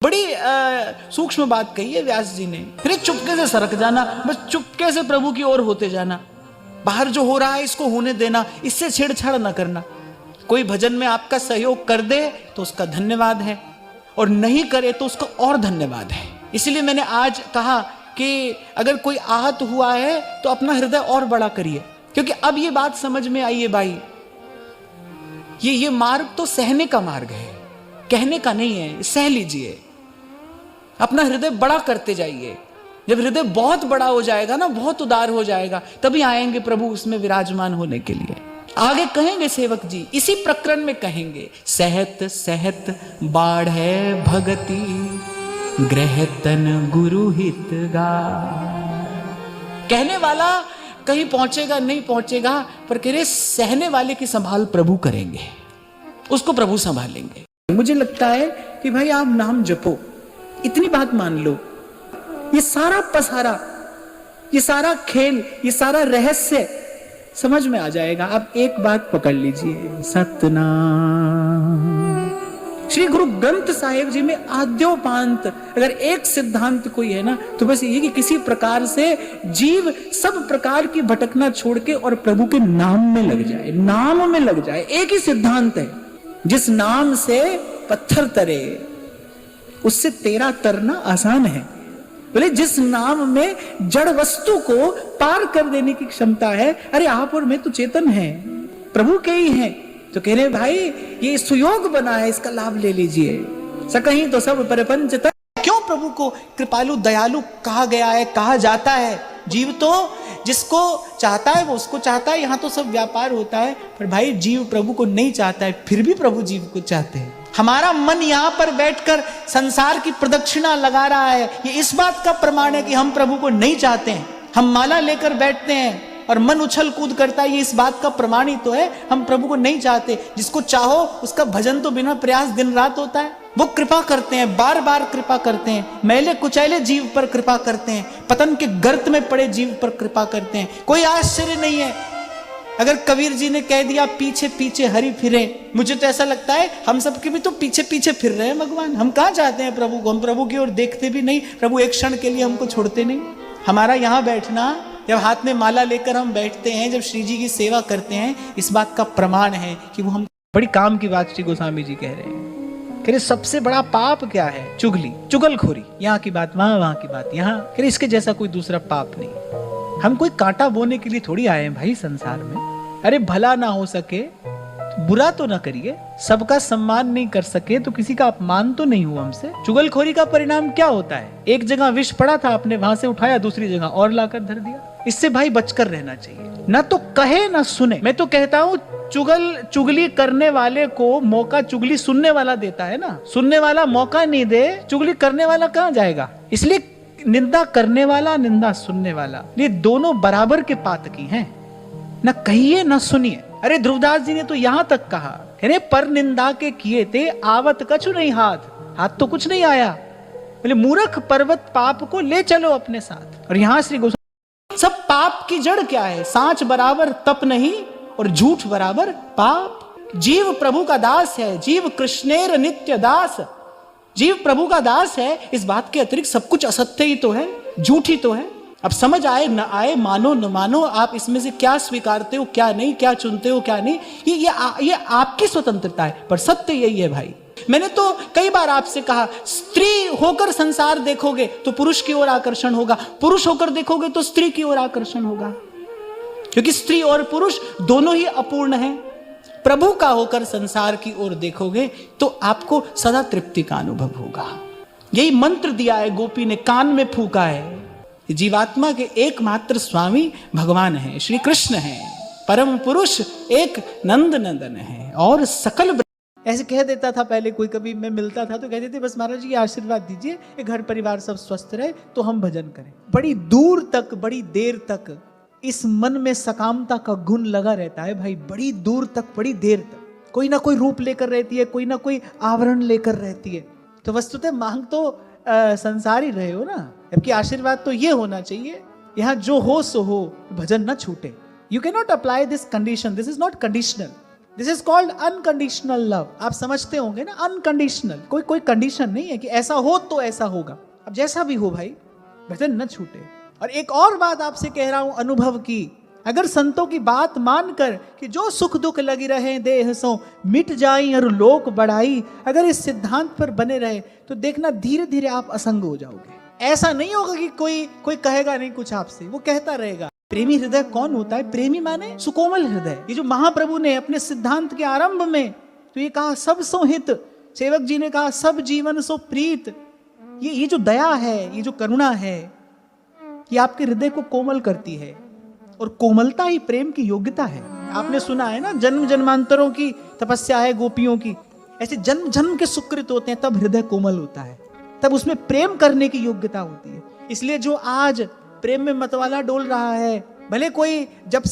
बड़ी सूक्ष्म बात कही है व्यास जी ने। फिर चुपके से सरक जाना, बस चुपके से प्रभु की ओर होते जाना। बाहर जो हो रहा है इसको होने देना, इससे छेड़छाड़ न करना। कोई भजन में आपका सहयोग कर दे तो उसका धन्यवाद है, और नहीं करे तो उसका और धन्यवाद है। इसलिए मैंने आज कहा कि अगर कोई आहत हुआ है तो अपना हृदय और बड़ा करिए, क्योंकि अब ये बात समझ में आई है भाई, ये मार्ग तो सहने का मार्ग है, कहने का नहीं है। सह लीजिए, अपना हृदय बड़ा करते जाइए। जब हृदय बहुत बड़ा हो जाएगा ना, बहुत उदार हो जाएगा, तभी आएंगे प्रभु उसमें विराजमान होने के लिए। आगे कहेंगे सेवक जी, इसी प्रकरण में कहेंगे, सहत सहत बाढ़ है भगति, ग्रहतन गुरु हित गा। कहने वाला कहीं पहुंचेगा नहीं पहुंचेगा, पर कह रहे सहने वाले की संभाल प्रभु करेंगे, उसको प्रभु संभालेंगे। मुझे लगता है कि भाई आप नाम जपो, इतनी बात मान लो, ये सारा पसारा, ये सारा खेल, ये सारा रहस्य समझ में आ जाएगा। आप एक बात पकड़ लीजिए, सतनाम। श्री गुरु ग्रंथ साहिब जी में आद्योपांत अगर एक सिद्धांत कोई है ना, तो बस ये कि किसी प्रकार से जीव सब प्रकार की भटकना छोड़ के और प्रभु के नाम में लग जाए, नाम में लग जाए। एक ही सिद्धांत है, जिस नाम से पत्थर तरे उससे तेरा तरना आसान है। बोले जिस नाम में जड़ वस्तु को पार कर देने की क्षमता है, अरे आप और मैं तो चेतन हैं, प्रभु के ही हैं। तो कह रहे भाई ये सुयोग बना है, इसका लाभ ले लीजिए। सकहीं तो सब परपंच तक। क्यों प्रभु को कृपालु दयालु कहा गया है, कहा जाता है? जीव तो जिसको चाहता है वो उसको चाहता है, यहाँ तो सब व्यापार होता है। पर भाई जीव प्रभु को नहीं चाहता है, फिर भी प्रभु जीव को चाहते हैं। हमारा मन यहाँ पर बैठकर संसार की प्रदक्षिणा लगा रहा है, ये इस बात का प्रमाण है कि हम प्रभु को नहीं चाहते हैं। हम माला लेकर बैठते हैं और मन उछल कूद करता है, ये इस बात का प्रमाण ही तो है हम प्रभु को नहीं चाहते। जिसको चाहो उसका भजन तो बिना प्रयास दिन रात होता है। वो कृपा करते हैं, बार बार कृपा करते हैं, मैले कुचैले जीव पर कृपा करते हैं, पतन के गर्त में पड़े जीव पर कृपा करते हैं। कोई आश्चर्य नहीं है अगर कबीर जी ने कह दिया पीछे पीछे हरि फिरे। मुझे तो ऐसा लगता है हम सबके भी तो पीछे पीछे फिर रहे हैं भगवान। हम कहाँ चाहते हैं प्रभु को, हम प्रभु की ओर देखते भी नहीं, प्रभु एक क्षण के लिए हमको छोड़ते नहीं। हमारा यहाँ बैठना, जब हाथ में माला लेकर हम बैठते हैं, जब श्री जी की सेवा करते हैं, इस बात का प्रमाण है कि वो हम। बड़ी काम की बात श्री गोस्वामी जी कह रहे हैं। कह रहे सबसे बड़ा पाप क्या है? चुगली, चुगलखोरी। यहाँ की बात वहां, वहां की बात यहाँ। कह रहे इसके जैसा कोई दूसरा पाप नहीं। हम कोई कांटा बोने के लिए थोड़ी आए हैं भाई संसार में। अरे भला ना हो सके तो बुरा तो ना करिए, सबका सम्मान नहीं कर सके तो किसी का अपमान तो नहीं हुआ हमसे। चुगलखोरी का परिणाम क्या होता है? एक जगह विष पड़ा था, आपने वहां से उठाया, दूसरी जगह और लाकर धर दिया। इससे भाई बचकर रहना चाहिए। ना तो कहे ना सुने। मैं तो कहता हूँ चुगली करने वाले को मौका चुगली सुनने वाला देता है ना। सुनने वाला मौका नहीं दे, चुगली करने वाला कहाँ जाएगा? इसलिए निंदा करने वाला, निंदा सुनने वाला, ये दोनों बराबर के पातकी हैं। न कहिए न सुनिए। अरे ध्रुवदास जी ने तो यहां तक कहा, अरे पर निंदा के किए थे आवत कछु नहीं हाथ, हाथ तो कुछ नहीं आया। बोले मूर्ख पर्वत पाप को ले चलो अपने साथ। और यहां श्री गोस्वामी, सब पाप की जड़ क्या है? सांच बराबर तप नहीं और झूठ बराबर पाप। जीव प्रभु का दास है, जीव कृष्णेर नित्य दास। जीव प्रभु का दास है, इस बात के अतिरिक्त सब कुछ असत्य ही तो है, झूठ ही तो है। अब समझ आए न आए, मानो न मानो, आप इसमें से क्या स्वीकारते हो क्या नहीं, क्या चुनते हो क्या नहीं, ये आपकी स्वतंत्रता है। पर सत्य यही है भाई। मैंने तो कई बार आपसे कहा, स्त्री होकर संसार देखोगे तो पुरुष की ओर आकर्षण होगा, पुरुष होकर देखोगे तो स्त्री की ओर आकर्षण होगा, क्योंकि स्त्री और पुरुष दोनों ही अपूर्ण हैं। प्रभु का होकर संसार की ओर देखोगे तो आपको सदा तृप्ति का अनुभव होगा। यही मंत्र दिया है गोपी ने, कान में फूका है। जीवात्मा के एकमात्र स्वामी भगवान है, श्री कृष्ण है। परम पुरुष एक नंद नंदन है और सकल। ऐसे कह देता था पहले कोई, कभी मैं मिलता था तो कहते थे बस महाराज जी आशीर्वाद दीजिए, ये घर परिवार सब स्वस्थ रहे तो हम भजन करें। बड़ी दूर तक, बड़ी देर तक इस मन में सकामता का गुण लगा रहता है भाई। बड़ी दूर तक, बड़ी देर तक कोई ना कोई रूप लेकर रहती है, कोई ना कोई आवरण लेकर रहती है। तो वस्तुतः मांग तो संसार ही रहे हो ना। जबकि आशीर्वाद तो ये होना चाहिए, यहाँ जो हो सो हो, भजन न छूटे। You can not apply this condition, this is not conditional, this is called unconditional love. आप समझते होंगे ना, अनकंडीशनल, कोई कंडीशन नहीं है कि ऐसा हो तो ऐसा होगा। अब जैसा भी हो भाई, वचन न छूटे। और एक और बात आपसे कह रहा हूं अनुभव की, अगर संतों की बात मानकर कि जो सुख दुख लगी रहे देह सो मिट जाई और लोक बढ़ाई, अगर इस सिद्धांत पर बने रहे तो देखना धीरे धीरे आप असंग हो जाओगे। ऐसा नहीं होगा कि कोई कहेगा नहीं कुछ आपसे, वो कहता रहेगा। प्रेमी हृदय कौन होता है? प्रेमी माने सुकोमल हृदय। ये जो महाप्रभु ने अपने सिद्धांत के आरंभ में तो ये कहा सब सो हित, सेवक जी ने कहा सब जीवन सो प्रीत। ये जो दया है, ये जो करुणा है, ये आपके हृदय को कोमल करती है, और कोमलता ही प्रेम की योग्यता है। आपने सुना है ना, जन्म जन्मांतरों की तपस्या है गोपियों की, ऐसे जन्म जन्म के सुकृत होते हैं, तब हृदय कोमल होता है, तब उसमें प्रेम करने की योग्यता होती है। इसलिए जो आज प्रेम में मतवाला डोल रहा है, भले कोई जब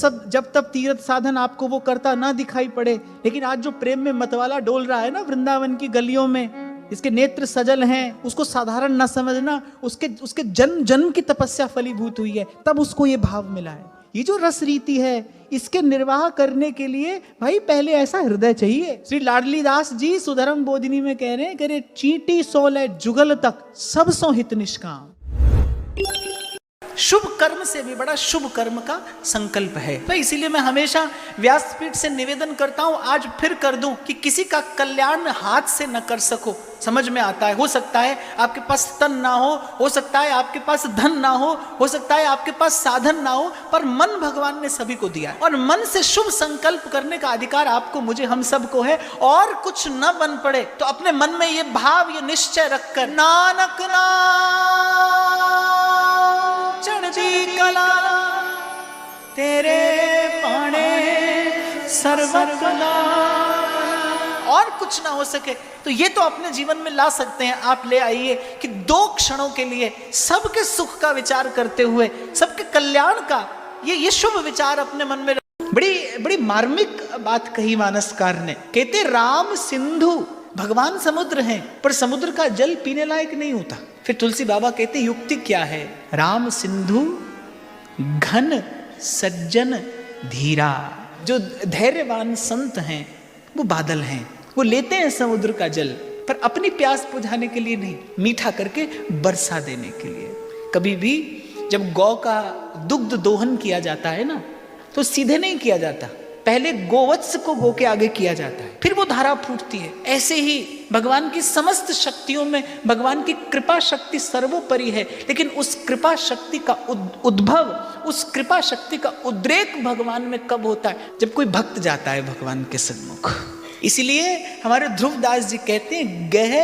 तब तीर्थ साधन आपको वो करता ना दिखाई पड़े, लेकिन आज जो प्रेम में मतवाला डोल रहा है ना वृंदावन की गलियों में, इसके नेत्र सजल हैं, उसको साधारण ना समझना, उसके जन्म जन्म की तपस्या फलीभूत हुई है, तब उसको ये भाव मिला है। ये जो रस रीति है, इसके निर्वाह करने के लिए भाई पहले ऐसा हृदय चाहिए। श्री लाडली दास जी सुधर्म बोधिनी में कह रहे हैं, चींटी सोले जुगल तक सब सो हित निष्काम। शुभ कर्म से भी बड़ा शुभ कर्म का संकल्प है। तो इसीलिए मैं हमेशा व्यासपीठ से निवेदन करता हूं, आज फिर कर दूं, कि किसी का कल्याण हाथ से न कर सको। समझ में आता है, हो सकता है आपके पास तन ना हो सकता है आपके पास धन ना हो सकता है आपके पास साधन ना हो, पर मन भगवान ने सभी को दिया है, और मन से शुभ संकल्प करने का अधिकार आपको, मुझे, हम सबको है। और कुछ न बन पड़े तो अपने मन में ये भाव, ये निश्चय रखकर, नानक नाम चढ़ती कला तेरे पाणे सर्वकला, और कुछ ना हो सके तो ये तो अपने जीवन में ला सकते हैं। आप ले आइए कि 2 क्षणों के लिए सबके सुख का विचार करते हुए, सबके कल्याण का ये शुभ विचार अपने मन में। बड़ी मार्मिक बात कही मानसकार ने, कहते राम सिंधु, भगवान समुद्र हैं, पर समुद्र का जल पीने लायक नहीं होता। फिर तुलसी बाबा कहते युक्ति क्या है? राम सिंधु घन सज्जन धीरा। जो धैर्यवान संत हैं वो बादल हैं, वो लेते हैं समुद्र का जल, पर अपनी प्यास बुझाने के लिए नहीं, मीठा करके बरसा देने के लिए। कभी भी जब गौ का दुग्ध दोहन किया जाता है ना, तो सीधे नहीं किया जाता, पहले गोवत्स को गो के आगे किया जाता है, फिर वो धारा फूटती है। ऐसे ही भगवान की समस्त शक्तियों में भगवान की कृपा शक्ति सर्वोपरि है, लेकिन उस कृपा शक्ति का उद्भव, उस कृपा शक्ति का उद्रेक भगवान में कब होता है? जब कोई भक्त जाता है भगवान के सन्मुख। इसलिए हमारे ध्रुवदास जी कहते हैं, गह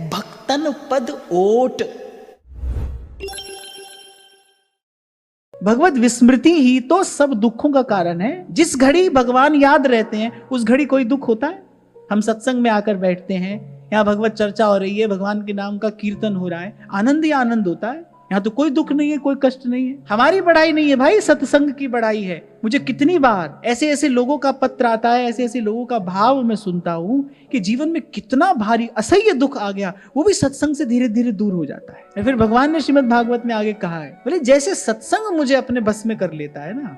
भक्तन पद ओट। भगवत विस्मृति ही तो सब दुखों का कारण है। जिस घड़ी भगवान याद रहते हैं उस घड़ी कोई दुख होता है? हम सत्संग में आकर बैठते हैं, यहाँ भगवत चर्चा हो रही है, भगवान के नाम का कीर्तन हो रहा है, आनंद ही आनंद होता है। यहाँ तो कोई दुख नहीं है, कोई कष्ट नहीं है। हमारी बड़ाई नहीं है भाई, सत्संग की बड़ाई है। मुझे कितनी बार ऐसे ऐसे लोगों का पत्र आता है, ऐसे ऐसे लोगों का भाव मैं सुनता हूँ कि जीवन में कितना भारी असह्य दुख आ गया, वो भी सत्संग से धीरे धीरे दूर हो जाता है। फिर भगवान ने श्रीमद् भागवत में आगे कहा है, बोले जैसे सत्संग मुझे अपने बस में कर लेता है ना,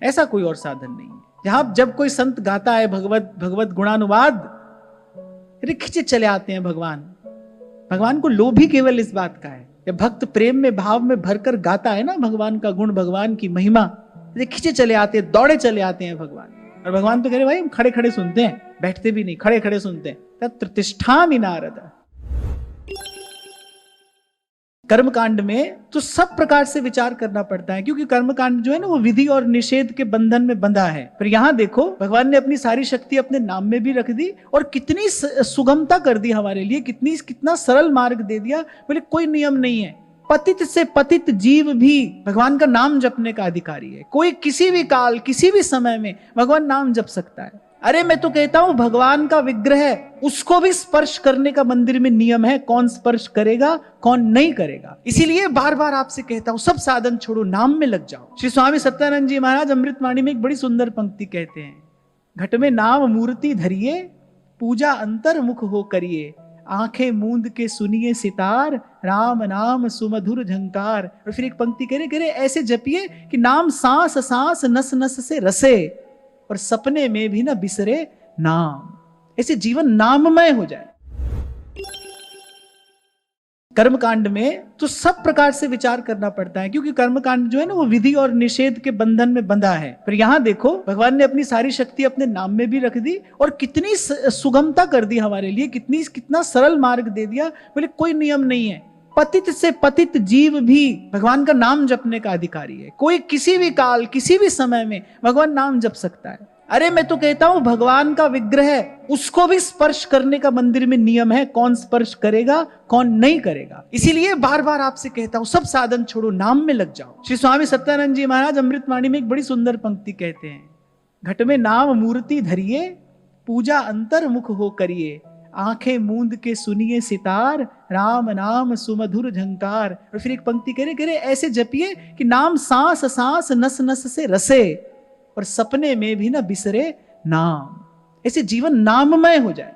ऐसा कोई और साधन नहीं है। जहां जब कोई संत गाता है भगवत गुणानुवाद, खिंचे चले आते हैं भगवान को लोभ ही केवल इस बात का है। जब भक्त प्रेम में भाव में भरकर गाता है ना भगवान का गुण, भगवान की महिमा, खिंचे चले आते हैं, दौड़े चले आते हैं भगवान। और भगवान तो कह रहे भाई हम खड़े खड़े सुनते हैं, बैठते भी नहीं, खड़े खड़े सुनते हैं। तत्र तिष्ठामि नारद। कर्मकांड में तो सब प्रकार से विचार करना पड़ता है, क्योंकि कर्मकांड जो है ना वो विधि और निषेध के बंधन में बंधा है। पर यहाँ देखो भगवान ने अपनी सारी शक्ति अपने नाम में भी रख दी, और कितनी सुगमता कर दी हमारे लिए, कितना सरल मार्ग दे दिया। बोले कोई नियम नहीं है, पतित से पतित जीव भी भगवान का नाम जपने का अधिकारी है। कोई किसी भी काल, किसी भी समय में भगवान नाम जप सकता है। अरे मैं तो कहता हूं भगवान का विग्रह, उसको भी स्पर्श करने का मंदिर में नियम है, कौन स्पर्श करेगा कौन नहीं करेगा। इसीलिए बार बार आपसे कहता हूं सब साधन छोड़ो, नाम में लग जाओ। श्री स्वामी सत्यानंद जी महाराज अमृतवाणी में एक बड़ी सुंदर पंक्ति कहते हैं, घट में नाम मूर्ति धरिए, पूजा अंतर मुख हो करिए, आंखें मूंद के सुनिए सितार, राम नाम सुमधुर झंकार। और फिर एक पंक्ति कह रहे ऐसे जपिए कि नाम सांस सांस नस नस से रसे, और सपने में भी ना बिसरे, नाम, ऐसे जीवन नाममय हो जाए। कर्मकांड में तो सब प्रकार से विचार करना पड़ता है, क्योंकि कर्मकांड जो है ना वो विधि और निषेध के बंधन में बंधा है। पर यहां देखो भगवान ने अपनी सारी शक्ति अपने नाम में भी रख दी और कितनी सुगमता कर दी हमारे लिए, कितना सरल मार्ग दे दिया। बोले कोई नियम नहीं है, पतित से पतित जीव भी भगवान का नाम जपने का अधिकारी है। कोई किसी भी काल किसी भी समय में भगवान नाम जप सकता है। अरे मैं तो कहता हूं भगवान का विग्रह है, उसको भी स्पर्श करने का मंदिर में नियम है, कौन स्पर्श करेगा कौन नहीं करेगा। इसीलिए बार बार आपसे कहता हूं सब साधन छोड़ो, नाम में लग जाओ। श्री स्वामी सत्यानंद जी महाराज अमृतवाणी में एक बड़ी सुंदर पंक्ति कहते हैं, घट में नाम मूर्ति धरिए, पूजा अंतर्मुख हो करिए, आंखें मूंद के सुनिए सितार, राम नाम सुमधुर झंकार। और फिर एक पंक्ति कह रहे ऐसे जपिए कि नाम सांस सांस नस नस से रसे, और सपने में भी ना बिसरे नाम। ऐसे जीवन नाममय हो जाए।